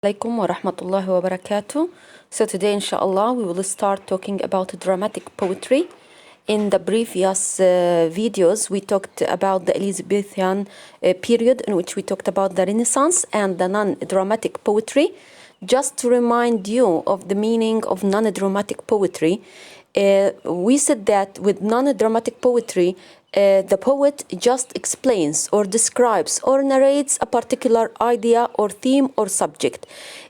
Alaikum wa rahmatullahi wa barakatuh. So today inshallah we will start talking about dramatic poetry. In the previous videos we talked about the Elizabethan period, in which we talked about the Renaissance and the non-dramatic poetry. Just to remind you of the meaning of non-dramatic poetry, we said that with non-dramatic poetry, the poet just explains or describes or narrates a particular idea or theme or subject.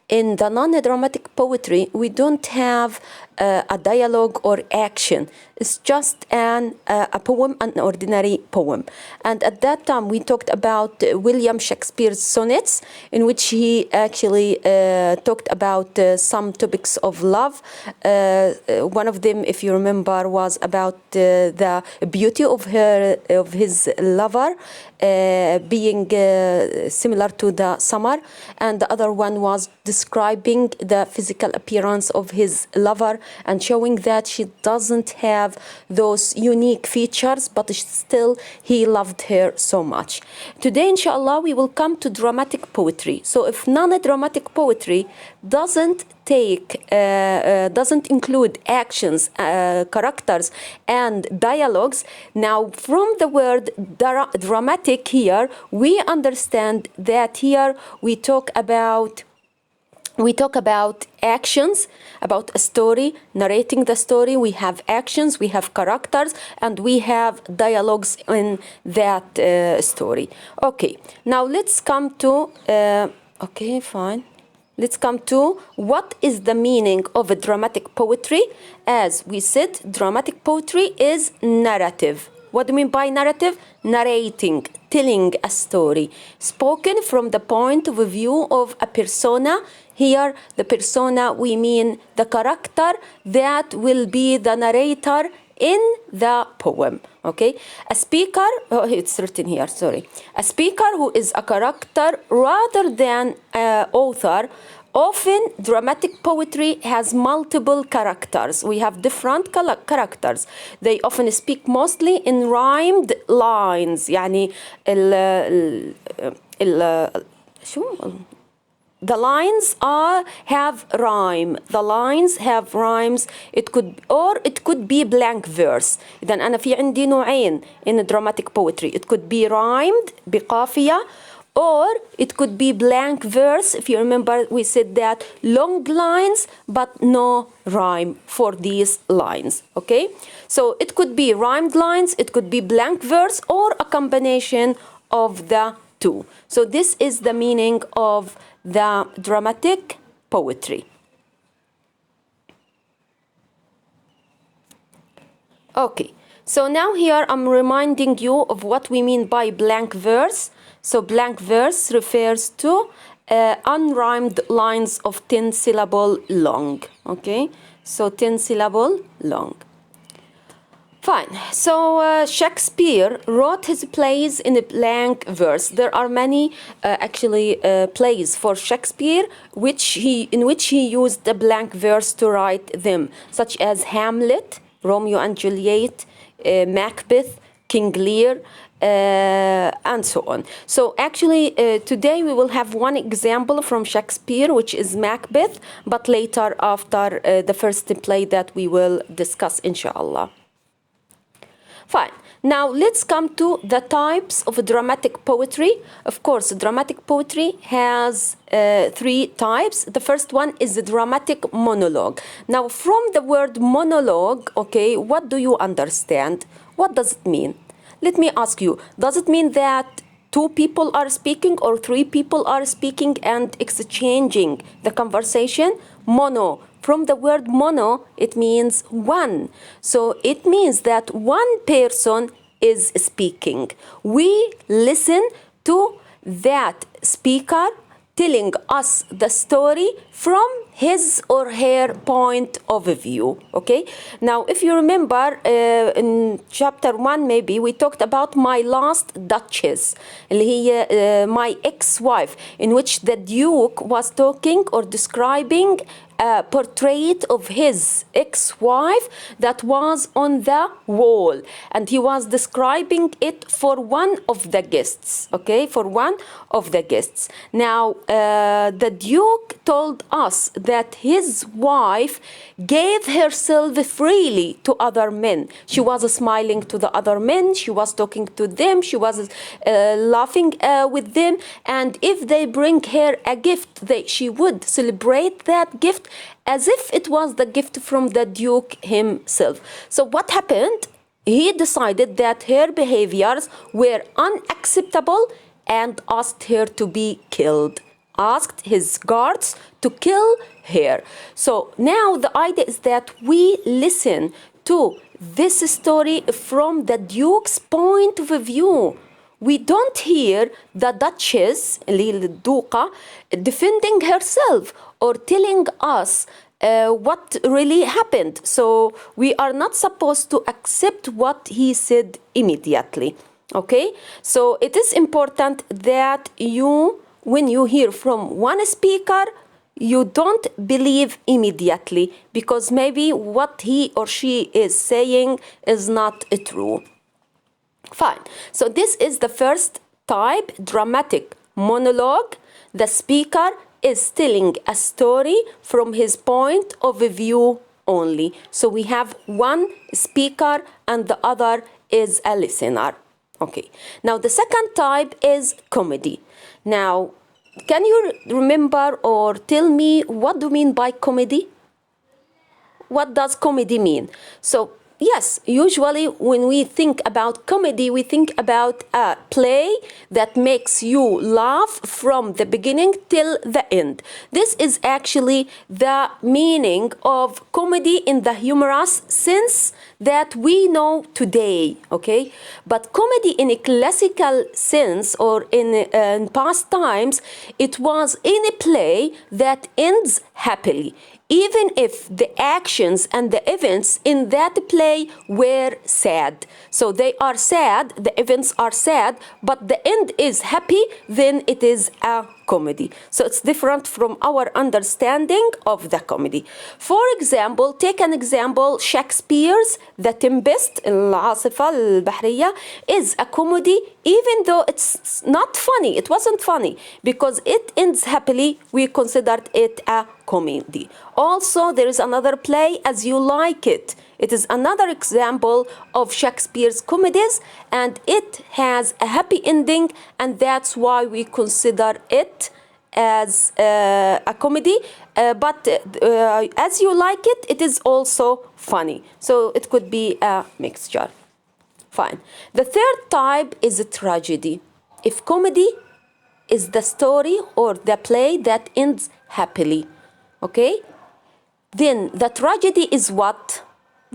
In the non-dramatic poetry, we don't have a dialogue or action. It's just a poem, an ordinary poem. And at that time, we talked about William Shakespeare's sonnets, in which he actually talked about some topics of love. One of them, if you remember, was about the beauty of his lover being similar to the summer, and the other one was describing the physical appearance of his lover and showing that she doesn't have those unique features, but still he loved her so much. Today, inshallah, we will come to dramatic poetry. So if non-dramatic poetry doesn't include actions, characters, and dialogues. Now, from the word dramatic here, we understand that here we talk about actions, about a story, narrating the story. We have actions, we have characters, and we have dialogues in that story. Okay, now let's come to, Let's come to what is the meaning of a dramatic poetry. As we said, dramatic poetry is narrative. What do you mean by narrative? Narrating, telling a story, spoken from the point of view of a persona. Here, the persona, we mean the character that will be the narrator in the poem. Okay, a speaker, it's written here, sorry. A speaker who is a character rather than an author. Often, dramatic poetry has multiple characters. We have different characters. They often speak mostly in rhymed lines. يعني the lines have rhyme. The lines have rhymes. It could be blank verse. إذا أنا في عندي نوعين in dramatic poetry. It could be rhymed بقافية, or it could be blank verse. If you remember, we said that long lines but no rhyme for these lines. Okay, so it could be rhymed lines, it could be blank verse, or a combination of the two. So this is the meaning of the dramatic poetry. Okay, so now here I'm reminding you of what we mean by blank verse. So blank verse refers to unrhymed lines of 10 syllable long. Okay, so 10 syllable long. Fine. So Shakespeare wrote his plays in a blank verse. There are many plays for Shakespeare in which he used the blank verse to write them, such as Hamlet, Romeo and Juliet, Macbeth, King Lear, and so on. So actually today we will have one example from Shakespeare, which is Macbeth, but later after the first play that we will discuss, inshallah. Fine. Now let's come to the types of dramatic poetry. Of course, dramatic poetry has three types. The first one is the dramatic monologue. Now, from the word monologue, okay, what do you understand? What does it mean? Let me ask you, does it mean that two people are speaking or three people are speaking and exchanging the conversation? Mono. From the word mono, it means one. So it means that one person is speaking. We listen to that speaker telling us the story from his or her point of view. Okay, now if you remember in chapter 1 maybe we talked about my last duchess اللي هي my ex-wife, in which the duke was talking or describing a portrait of his ex-wife that was on the wall, and he was describing it for one of the guests. Okay, for one of the guests. Now the duke told us that his wife gave herself freely to other men. She was smiling to the other men, she was talking to them, she was laughing with them, and if they bring her a gift, she would celebrate that gift as if it was the gift from the duke himself. So what happened? He decided that her behaviors were unacceptable and asked her to be killed. Asked his guards to kill her. So now the idea is that we listen to this story from the duke's point of view. We don't hear the duchess, الدوقة, defending herself or telling us what really happened. So we are not supposed to accept what he said immediately. Okay? So it is important that you, when you hear from one speaker, you don't believe immediately, because maybe what he or she is saying is not true. Fine. So this is the first type, dramatic monologue. The speaker is telling a story from his point of view only. So we have one speaker and the other is a listener. Okay. Now the second type is comedy. Now, can you remember or tell me what do you mean by comedy? What does comedy mean? So yes, usually when we think about comedy, we think about a play that makes you laugh from the beginning till the end. This is actually the meaning of comedy in the humorous sense that we know today, okay? But comedy in a classical sense or in past times, it was in a play that ends happily, even if the actions and the events in that play were sad. So they are sad, the events are sad, but the end is happy, then it is a comedy. So it's different from our understanding of the comedy. For example, take an example, Shakespeare's The Tempest, العاصفة البحرية, is a comedy, even though it's not funny. It wasn't funny. Because it ends happily, we considered it a comedy. Also, there is another play, As You Like It. It is another example of Shakespeare's comedies, and it has a happy ending, and that's why we consider it as a comedy. But As You Like It, it is also funny. So it could be a mixture. Fine. The third type is a tragedy. If comedy is the story or the play that ends happily, okay? Then the tragedy is what?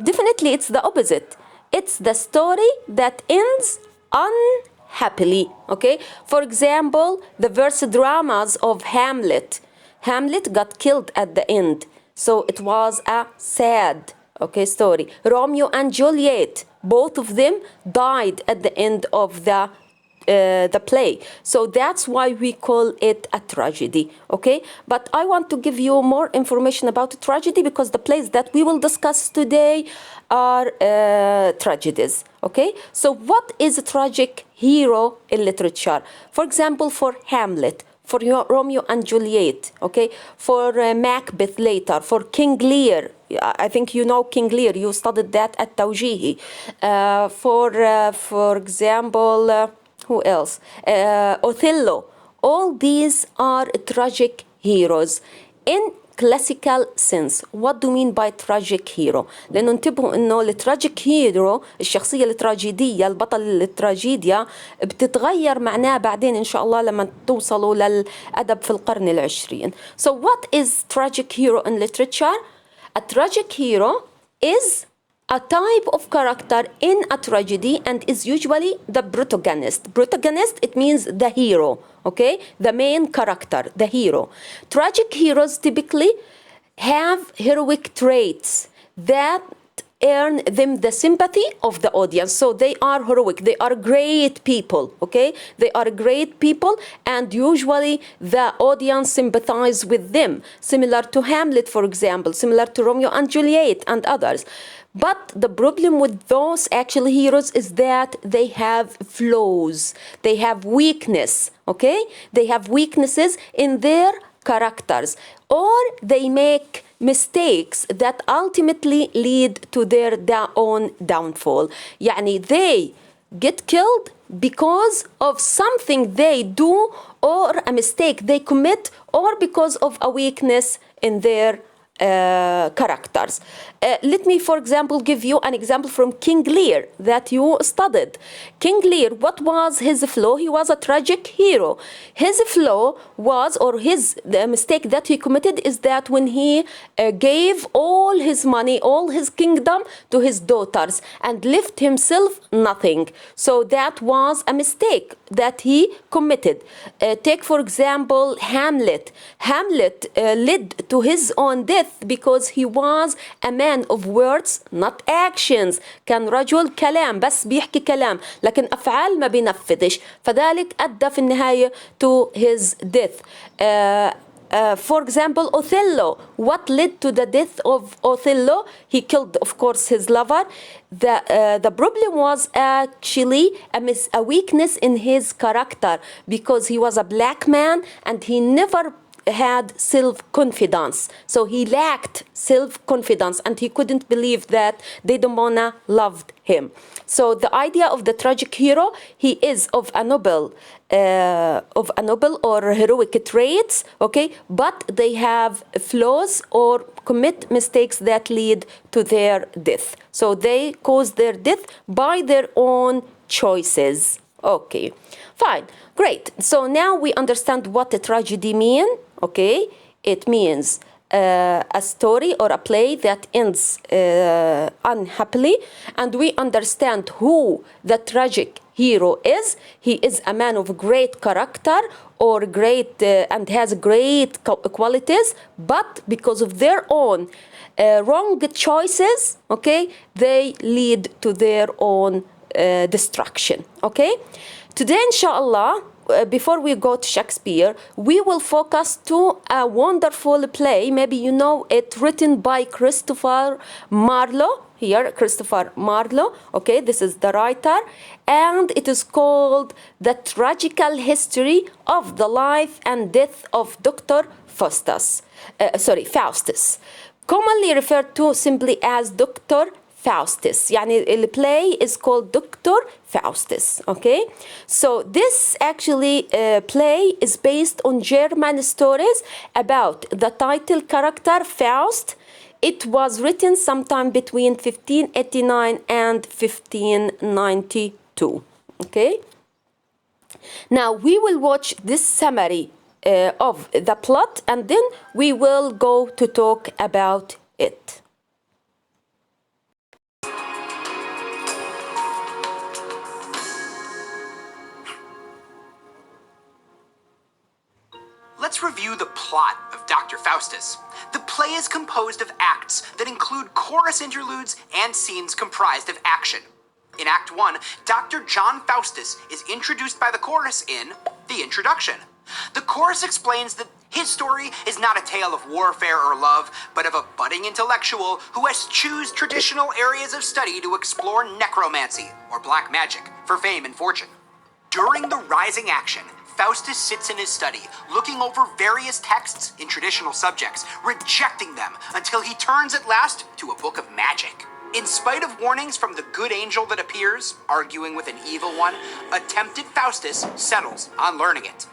Definitely it's the opposite. It's the story that ends unhappily, okay? For example, the verse dramas of Hamlet. Hamlet got killed at the end, so it was a sad, okay, story. Romeo and Juliet, both of them died at the end of the play. So that's why we call it a tragedy, okay? But I want to give you more information about tragedy because the plays that we will discuss today are tragedies, okay? So what is a tragic hero in literature? For example, for Hamlet, for Romeo and Juliet, okay? For Macbeth later, for King Lear. I think you know King Lear, you studied that at Tawjihi. For example, who else? Othello. All these are tragic heroes. In classical sense, what do you mean by tragic hero? لأنه انتبهوا إنه التراجيك هيرو الشخصية التراجيدية البطل التراجيديا بتتغير معناه بعدين إن شاء الله لما توصلوا للأدب في القرن العشرين. So what is tragic hero in literature? A tragic hero is a type of character in a tragedy and is usually the protagonist. Protagonist, it means the hero, okay? The main character, the hero. Tragic heroes typically have heroic traits that earn them the sympathy of the audience. So they are heroic, they are great people, okay? They are great people, and usually the audience sympathize with them, similar to Hamlet, for example, similar to Romeo and Juliet and others. But the problem with those actual heroes is that they have flaws, they have weakness, okay? They have weaknesses in their characters, or they make mistakes that ultimately lead to their own downfall. يعني they get killed because of something they do, or a mistake they commit, or because of a weakness in their characters. Let me, for example, give you an example from King Lear that you studied. King Lear, what was his flaw? He was a tragic hero. His flaw was, or the mistake that he committed is that when he gave all his money, all his kingdom to his daughters and left himself nothing. So that was a mistake that he committed. Take, for example, Hamlet. Hamlet led to his own death because he was a man of words not actions. كان رجل كلام، بس بيحكي كلام لكن أفعال ما بينفذش، فذلك أدى في النهاية to his death. For example, Othello. What led to the death of Othello? He killed, of course, his lover. The problem was actually a weakness in his character, because he was a black man and he never had self-confidence. So he lacked self-confidence and he couldn't believe that Desdemona loved him. So the idea of the tragic hero, he is of a noble or heroic traits, okay, but they have flaws or commit mistakes that lead to their death. So they cause their death by their own choices. Okay, fine, great. So now we understand what a tragedy means. Okay, it means a story or a play that ends unhappily, and we understand who the tragic hero is. He is a man of great character or great and has great qualities, but because of their own wrong choices, okay, they lead to their own destruction. Okay, today, inshallah, before we go to Shakespeare, we will focus to a wonderful play, maybe you know it, written by Christopher Marlowe. Here, Christopher Marlowe, okay, this is the writer, and it is called The Tragical History of the Life and Death of Dr. Faustus, commonly referred to simply as Dr. Faustus. يعني the play is called Dr. Faustus. Okay, so this actually play is based on German stories about the title character Faust. It was written sometime between 1589 and 1592. Okay, now we will watch this summary of the plot, and then we will go to talk about it. Let's review the plot of Dr. Faustus. The play is composed of acts that include chorus interludes and scenes comprised of action. In Act 1, Dr. John Faustus is introduced by the chorus in the introduction. The chorus explains that his story is not a tale of warfare or love, but of a budding intellectual who has choose traditional areas of study to explore necromancy, or black magic, for fame and fortune. During the rising action, Faustus sits in his study, looking over various texts in traditional subjects, rejecting them until he turns at last to a book of magic. In spite of warnings from the good angel that appears, arguing with an evil one, a tempted Faustus settles on learning it.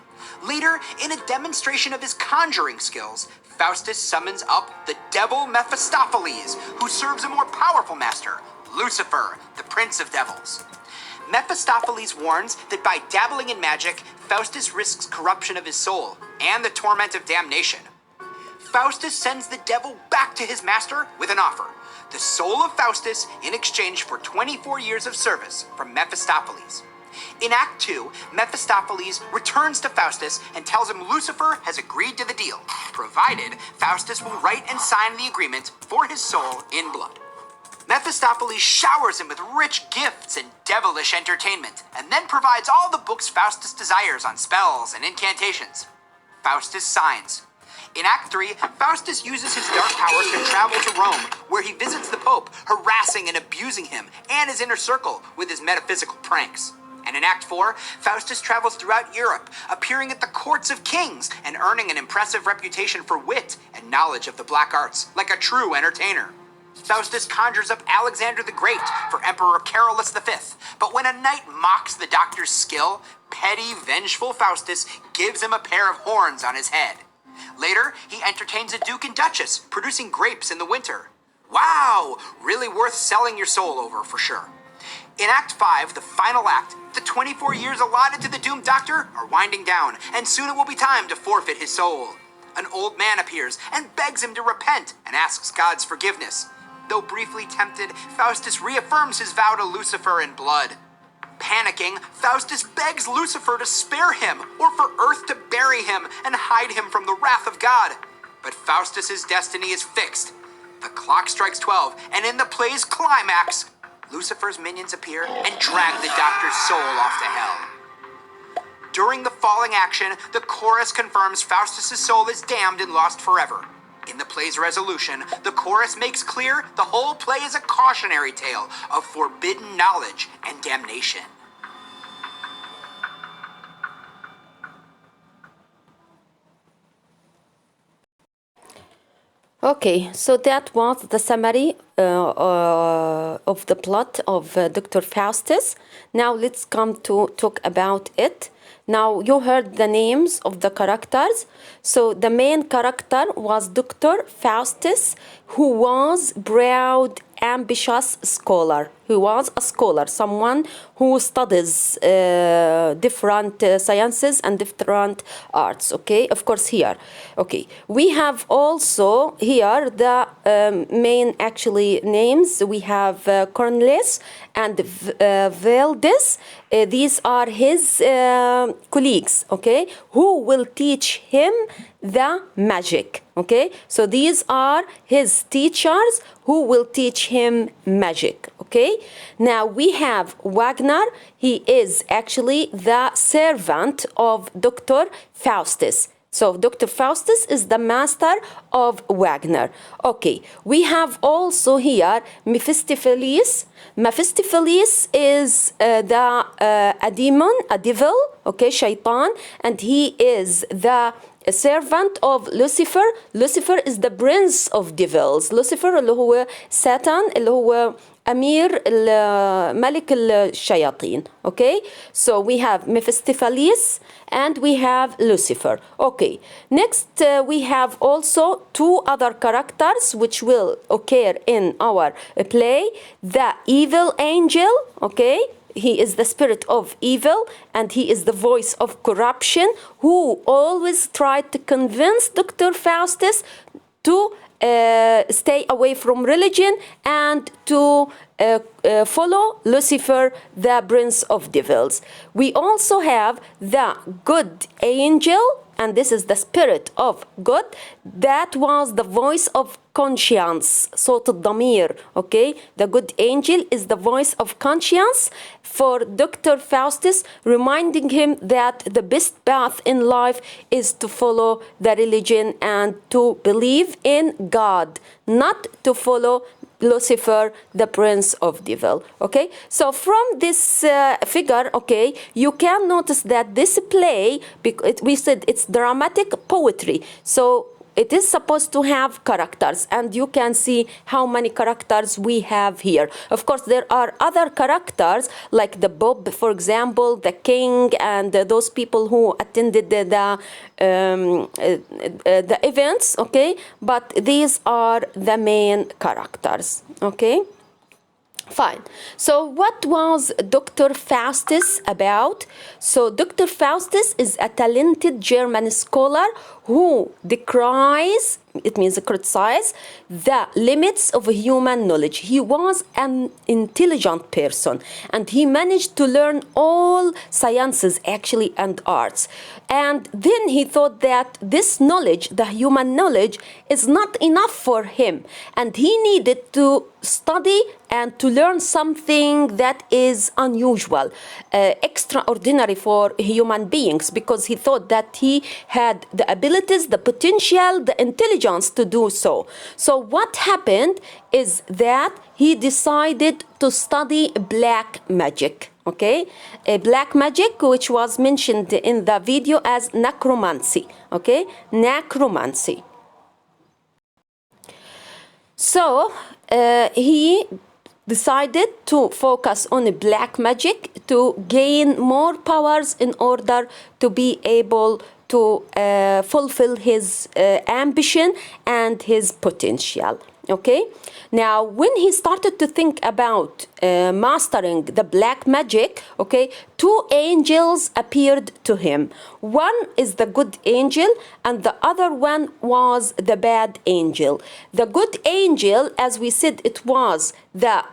Later, in a demonstration of his conjuring skills, Faustus summons up the devil Mephistopheles, who serves a more powerful master, Lucifer, the prince of devils. Mephistopheles warns that by dabbling in magic, Faustus risks corruption of his soul and the torment of damnation. Faustus sends the devil back to his master with an offer: the soul of Faustus in exchange for 24 years of service from Mephistopheles. In Act 2, Mephistopheles returns to Faustus and tells him Lucifer has agreed to the deal, provided Faustus will write and sign the agreement for his soul in blood. Mephistopheles showers him with rich gifts and devilish entertainment, and then provides all the books Faustus desires on spells and incantations. Faustus signs. In Act 3, Faustus uses his dark powers to travel to Rome, where he visits the Pope, harassing and abusing him and his inner circle with his metaphysical pranks. And in Act 4, Faustus travels throughout Europe, appearing at the courts of kings and earning an impressive reputation for wit and knowledge of the black arts, like a true entertainer. Faustus conjures up Alexander the Great for Emperor Carolus V, but when a knight mocks the doctor's skill, petty, vengeful Faustus gives him a pair of horns on his head. Later, he entertains a duke and duchess, producing grapes in the winter. Wow! Really worth selling your soul over, for sure. In Act 5, the final act, the 24 years allotted to the doomed doctor are winding down, and soon it will be time to forfeit his soul. An old man appears and begs him to repent and asks God's forgiveness. Though briefly tempted, Faustus reaffirms his vow to Lucifer in blood. Panicking, Faustus begs Lucifer to spare him, or for earth to bury him and hide him from the wrath of God. But Faustus's destiny is fixed. The clock strikes 12, and in the play's climax, Lucifer's minions appear and drag the doctor's soul off to hell. During the falling action, the chorus confirms Faustus' soul is damned and lost forever. In the play's resolution, the chorus makes clear the whole play is a cautionary tale of forbidden knowledge and damnation. Okay, so that was the summary of the plot of Dr. Faustus. Now let's come to talk about it. Now you heard the names of the characters. So the main character was Dr. Faustus, who was proud, ambitious scholar. He was a scholar, someone who studies different sciences and different arts. Okay, of course here. Okay, we have also here the main actually names. We have Cornelius and Valdis. These are his colleagues. Okay, who will teach him the magic. Okay, so these are his teachers who will teach him magic. Okay, now we have Wagner. He is actually the servant of Dr. Faustus. So Dr. Faustus is the master of Wagner. Okay, we have also here Mephistopheles. Mephistopheles is a demon, a devil, okay, shaitan, and he is the servant of Lucifer. Lucifer is the prince of devils. Lucifer اللي هو Satan اللي هو أمير ملك الشياطين. Okay, so we have Mephistopheles and we have Lucifer. Okay, next we have also two other characters which will occur in our play. The evil angel, okay, he is the spirit of evil and he is the voice of corruption who always tried to convince Dr. Faustus to stay away from religion and to follow Lucifer, the prince of devils. We also have the good angel, and this is the spirit of God. That was the voice of conscience, صوت الضمير. Okay, the good angel is the voice of conscience for Dr. Faustus, reminding him that the best path in life is to follow the religion and to believe in God, not to follow Lucifer, the prince of devil. Okay, so from this figure, okay, you can notice that this play, we said it's dramatic poetry, so it is supposed to have characters, and you can see how many characters we have here. Of course, there are other characters like the Pope, for example, the king, and those people who attended the events, okay? But these are the main characters, okay? Fine. So what was Dr. Faustus about? So Dr. Faustus is a talented German scholar who decries, it means criticize, the limits of human knowledge. He was an intelligent person, and he managed to learn all sciences actually and arts. And then he thought that this knowledge, the human knowledge, is not enough for him, and he needed to study and to learn something that is unusual, extraordinary for human beings, because he thought that he had the abilities, the potential, the intelligence to do so. So what happened is that he decided to study black magic. Okay, black magic, which was mentioned in the video as necromancy. Okay, necromancy. So he decided to focus on black magic to gain more powers in order to be able to fulfill his ambition and his potential. Okay, now when he started to think about mastering the black magic, okay, two angels appeared to him. One is the good angel and the other one was the bad angel. The good angel, as we said, it was the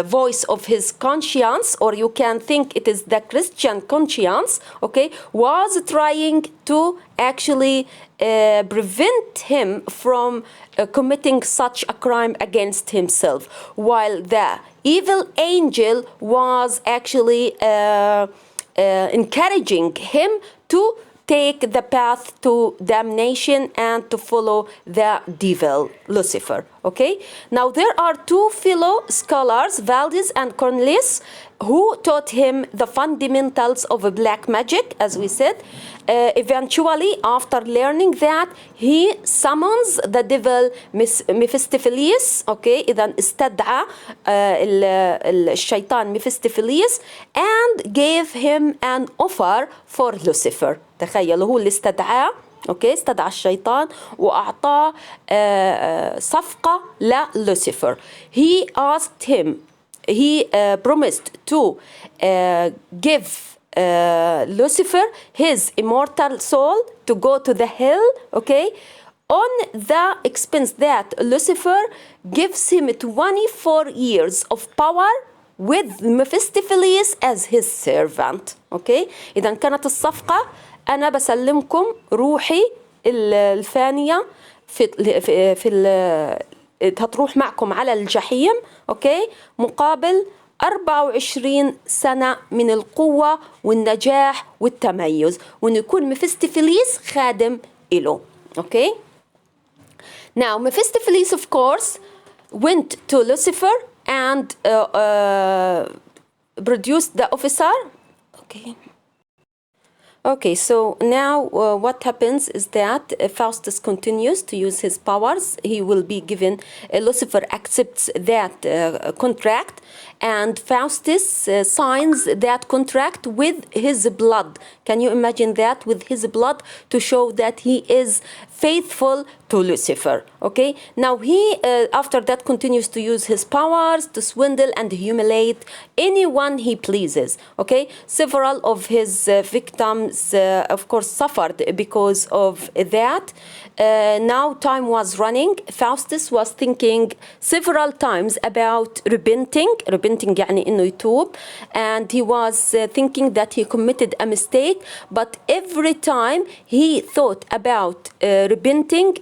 voice of his conscience, or you can think it is the Christian conscience, okay, was trying to actually prevent him from committing such a crime against himself, while the evil angel was actually encouraging him to take the path to damnation and to follow the devil, Lucifer. Okay? Now there are two fellow scholars, Valdez and Cornelius, who taught him the fundamentals of black magic, as we said. Eventually, after learning that, he summons the devil Mephistopheles. Okay, إذا استدعى الشيطان Mephistopheles and gave him an offer for Lucifer. تخيلوا هو اللي استدعاه. اوكي استدعى الشيطان واعطاه صفقة للوسيفر. He asked him, he promised to give Lucifer his immortal soul to go to the hell, okay, on the expense that Lucifer gives him 24 years of power with Mephistopheles as his servant. Okay, إذا كانت الصفقة أنا بسلمكم روحي الفانية هتروح معكم على الجحيم، أوكي، مقابل 24 سنة من القوة والنجاح والتميز، وإنه يكون ميفستوفيليس خادم إله. Okay? Now, Mephistopheles, of course, went to Lucifer and produced the officer. Okay. Okay, so now what happens is that Faustus continues to use his powers. He will be given, Lucifer accepts that contract, and Faustus signs that contract with his blood. Can you imagine that? With his blood, to show that he is faithful to Lucifer. Okay, now he after that continues to use his powers to swindle and humiliate anyone he pleases. Okay, several of his victims of course suffered because of that. Now time was running. Faustus was thinking several times about repenting يعني إنه يتوب, and he was thinking that he committed a mistake, but every time he thought about repenting,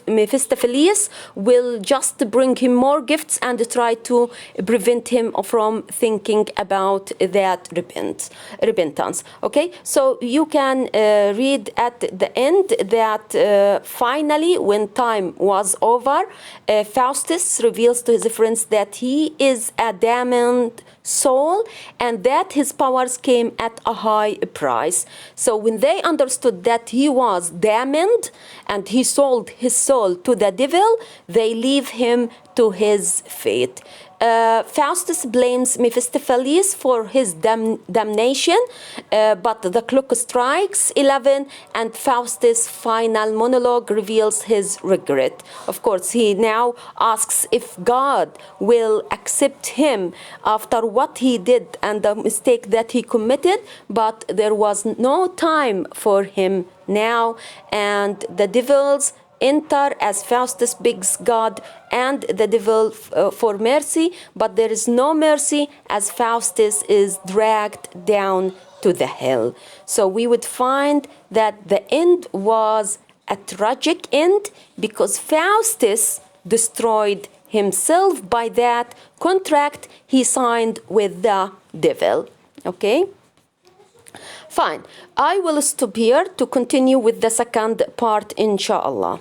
Mephistopheles will just bring him more gifts and try to prevent him from thinking about that repentance. Okay, so you can read at the end that finally, when time was over, Faustus reveals to his friends that he is a damned soul and that his powers came at a high price. So when they understood that he was damned and he sold his soul to the devil, they leave him to his fate. Faustus blames Mephistopheles for his damnation, but the clock strikes 11 and Faustus' final monologue reveals his regret. Of course, he now asks if God will accept him after what he did and the mistake that he committed, but there was no time for him now, and the devils enter as Faustus begs God and the devil for mercy, but there is no mercy as Faustus is dragged down to the hell. So we would find that the end was a tragic end because Faustus destroyed himself by that contract he signed with the devil. Okay? Fine. I will stop here to continue with the second part, inshallah.